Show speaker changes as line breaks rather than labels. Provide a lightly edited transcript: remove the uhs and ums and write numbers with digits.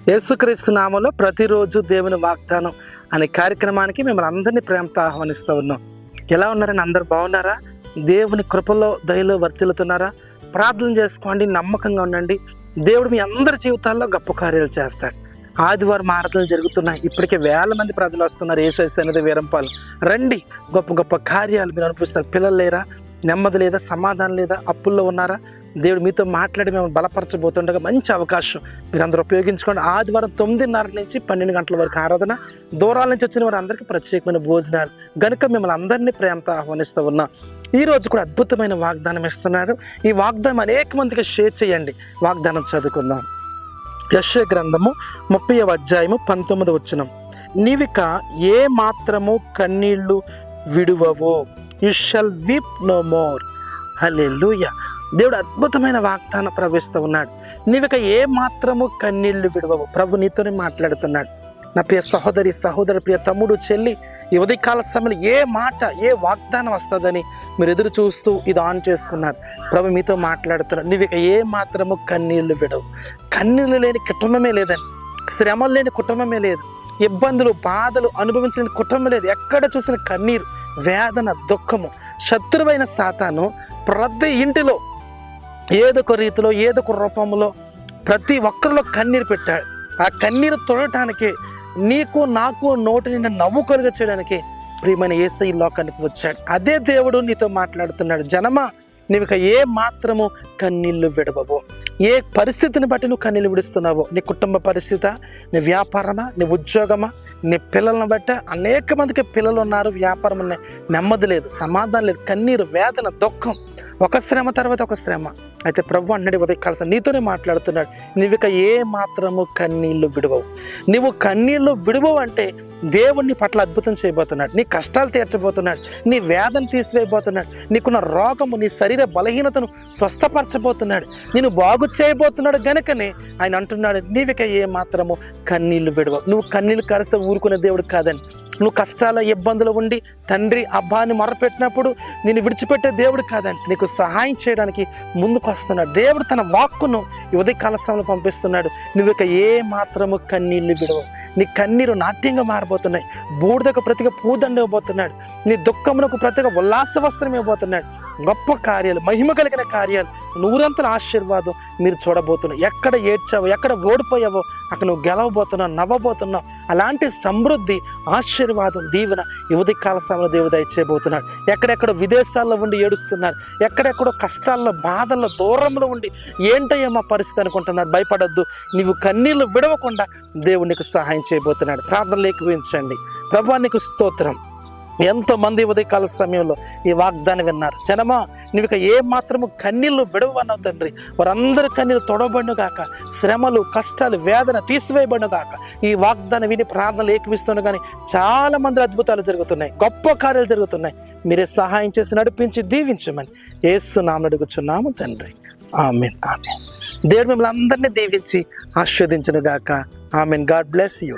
యేసుక్రీస్తు నామంలో ప్రతిరోజు దేవుని వాగ్దానం అనే కార్యక్రమానికి మిమ్మల్ని అందరినీ ప్రేమతో ఆహ్వానిస్తూ ఉన్నాం. ఎలా ఉన్నారని అందరు బాగున్నారా? దేవుని కృపలో దయలో వర్తిల్లుతున్నారా? ప్రార్థన చేసుకోండి, నమ్మకంగా ఉండండి. దేవుడు మీ అందరి జీవితాల్లో గొప్ప కార్యాలు చేస్తాడు. ఆదివారం ఆరాధనలు జరుగుతున్నాయి. ఇప్పటికే వేల మంది ప్రజలు వస్తున్నారు. యేసయ్య సన్నిధి వీరంపాలు రండి, గొప్ప గొప్ప కార్యాలు మీరు అనిపిస్తారు. పిల్లలు లేరా? నెమ్మది లేదా? సమాధానం లేదా? అప్పుల్లో ఉన్నారా? దేవుడు మీతో మాట్లాడి మేము బలపరచబోతుండగా మంచి అవకాశం మీరందరూ ఉపయోగించుకోండి. ఆదివారం 9:30 నుంచి 12 గంటల వరకు ఆరాధన. దూరాల నుంచి వచ్చిన వారు అందరికీ ప్రత్యేకమైన భోజనాలు గనుక మిమ్మల్ని అందరినీ ప్రేమతో ఆహ్వానిస్తూ ఉన్నాం. ఈ రోజు కూడా అద్భుతమైన వాగ్దానం ఇస్తున్నారు. ఈ వాగ్దానం అనేక మందికి షేర్ చేయండి. వాగ్దానం చదువుకుందాం. యెషయా గ్రంథము 30వ అధ్యాయము 19వ వచనం. నీవిక ఏ మాత్రము కన్నీళ్లు విడువవో, యు షల్ వీప్ నో మోర్. హల్లెలూయా. దేవుడు అద్భుతమైన వాగ్దానం ప్రవేశిస్తూ ఉన్నాడు. నీవిక ఏ మాత్రము కన్నీళ్లు విడవవు. ప్రభు నీతోనే మాట్లాడుతున్నాడు. నా ప్రియ సహోదరి, ప్రియ తమ్ముడు, చెల్లి, ఈ ఉదయకాల సమయంలో ఏ మాట, ఏ వాగ్దానం వస్తుందని మీరు ఎదురు చూస్తూ ఇది ఆన్ చేసుకున్నారు. ప్రభు మీతో మాట్లాడుతున్నాడు. నీవిక ఏ మాత్రము కన్నీళ్లు విడవు. కన్నీళ్లు లేని కుటుంబమే లేదని, శ్రమలు లేని కుటుంబమే లేదు, ఇబ్బందులు బాధలు అనుభవించిన కుటుంబం లేదు. ఎక్కడ చూసిన కన్నీరు, వేదన, దుఃఖము. శత్రువైన సాతాను ప్రతి ఇంటిలో ఏదొక రీతిలో, ఏదొక రూపంలో ప్రతి ఒక్కరిలో కన్నీరు పెట్టాడు. ఆ కన్నీరు తొడటానికి, నీకు నాకు నోటి నిండా నవ్వు కలుగ చేయడానికి ప్రియమైన యేసయ్య లోకానికి వచ్చాడు. అదే దేవుడు నీతో మాట్లాడుతున్నాడు. జనమా, నీవిక ఏ మాత్రము కన్నీళ్లు విడవవు. ఏ పరిస్థితిని బట్టి నువ్వు కన్నీళ్ళు విడుస్తున్నావో, నీ కుటుంబ పరిస్థితి, నీ వ్యాపారమా, నీ ఉద్యోగమా, నీ పిల్లలను బట్టి. అనేక మందికి పిల్లలు ఉన్నారు, వ్యాపారం ఉన్నాయి, నెమ్మది లేదు, సమాధానం లేదు, కన్నీరు, వేదన, దుఃఖం, ఒక శ్రమ తర్వాత ఒక శ్రమ. అయితే ప్రభు అన్నాడు ఉదయకాల నీతోనే మాట్లాడుతున్నాడు. నీవిక ఏ మాత్రము కన్నీళ్లు విడవవు. నువ్వు కన్నీళ్లు విడవవు అంటే దేవుణ్ణి పట్ల అద్భుతం చేయబోతున్నాడు. నీ కష్టాలు తీర్చబోతున్నాడు, నీ వేదన తీసివేయబోతున్నాడు, నీకున్న రోగము, నీ శరీర బలహీనతను స్వస్థపరచబోతున్నాడు, నేను బాగు చేయబోతున్నాడు. గనుకనే ఆయన అంటున్నాడు, నీవిక ఏ మాత్రము కన్నీళ్లు విడవవు. నువ్వు కన్నీళ్లు కరిస్తే ఊరుకునే దేవుడు కాదని. నువ్వు కష్టాల ఇబ్బందులు ఉండి తండ్రి అబ్బాని మొరపెట్టినప్పుడు నేను విడిచిపెట్టే దేవుడు కాదండి. నీకు సహాయం చేయడానికి ముందుకు వస్తున్నాడు. దేవుడు తన వాక్కును ఉదయకాల సమయంలో పంపిస్తున్నాడు. నువ్వు ఇక ఏ మాత్రము కన్నీళ్లు విడవవు. నీ కన్నీరు నాట్యంగా మారబోతున్నాయి. బూడిదకు ప్రతిగా పూదండ ఇవ్వబోతున్నాడు. నీ దుఃఖమునకు ప్రతిగా ఉల్లాస వస్త్రం ఇవ్వబోతున్నాడు. గొప్ప కార్యాలు, మహిమ కలిగిన కార్యాలు, నూరంతల ఆశీర్వాదం మీరు చూడబోతున్నావు. ఎక్కడ ఏడ్చావో, ఎక్కడ ఓడిపోయావో అక్కడ నువ్వు గెలవబోతున్నావు, నవ్వబోతున్నావు. అలాంటి సమృద్ధి, ఆశీర్వాదం, దీవెన ఉదయకాల సమయంలో దేవుడు దయచేయబోతున్నాడు. ఎక్కడెక్కడో విదేశాల్లో ఉండి ఏడుస్తున్నారు, ఎక్కడెక్కడో కష్టాల్లో, బాధల్లో, దూరంలో ఉండి ఏంటయ్యో మా పరిస్థితి అనుకుంటున్నారు. భయపడొద్దు. నీవు కన్నీళ్లు విడవకుండా దేవుడు నీకు సహాయం చేయబోతున్నాడు. ప్రార్థనలు ఏకీభవించండి. ప్రభువా నీకు స్తోత్రం. ఎంతోమంది ఉదయకాల సమయంలో ఈ వాగ్దానం విన్నారు. జనమా, నీవిక ఏ మాత్రము కన్నీళ్లు విడవన్నావు తండ్రి. వారందరి కన్నీళ్ళు తొడబడిను గాక, శ్రమలు, కష్టాలు, వేదన తీసివేయబడిను గాక. ఈ వాగ్దానం విని ప్రార్థనలు ఏకీవిస్తున్నా కానీ చాలా మంది అద్భుతాలు జరుగుతున్నాయి, గొప్ప కార్యాలు జరుగుతున్నాయి. మీరే సహాయం చేసి నడిపించి దీవించమని యేసు నామమున అడుగుచున్నాము తండ్రి. ఆమేన్, ఆమేన్. దేవుడు మిమ్మల్ని అందరినీ దీవించి ఆశీర్వదించును గాక. ఆమేన్. God bless you.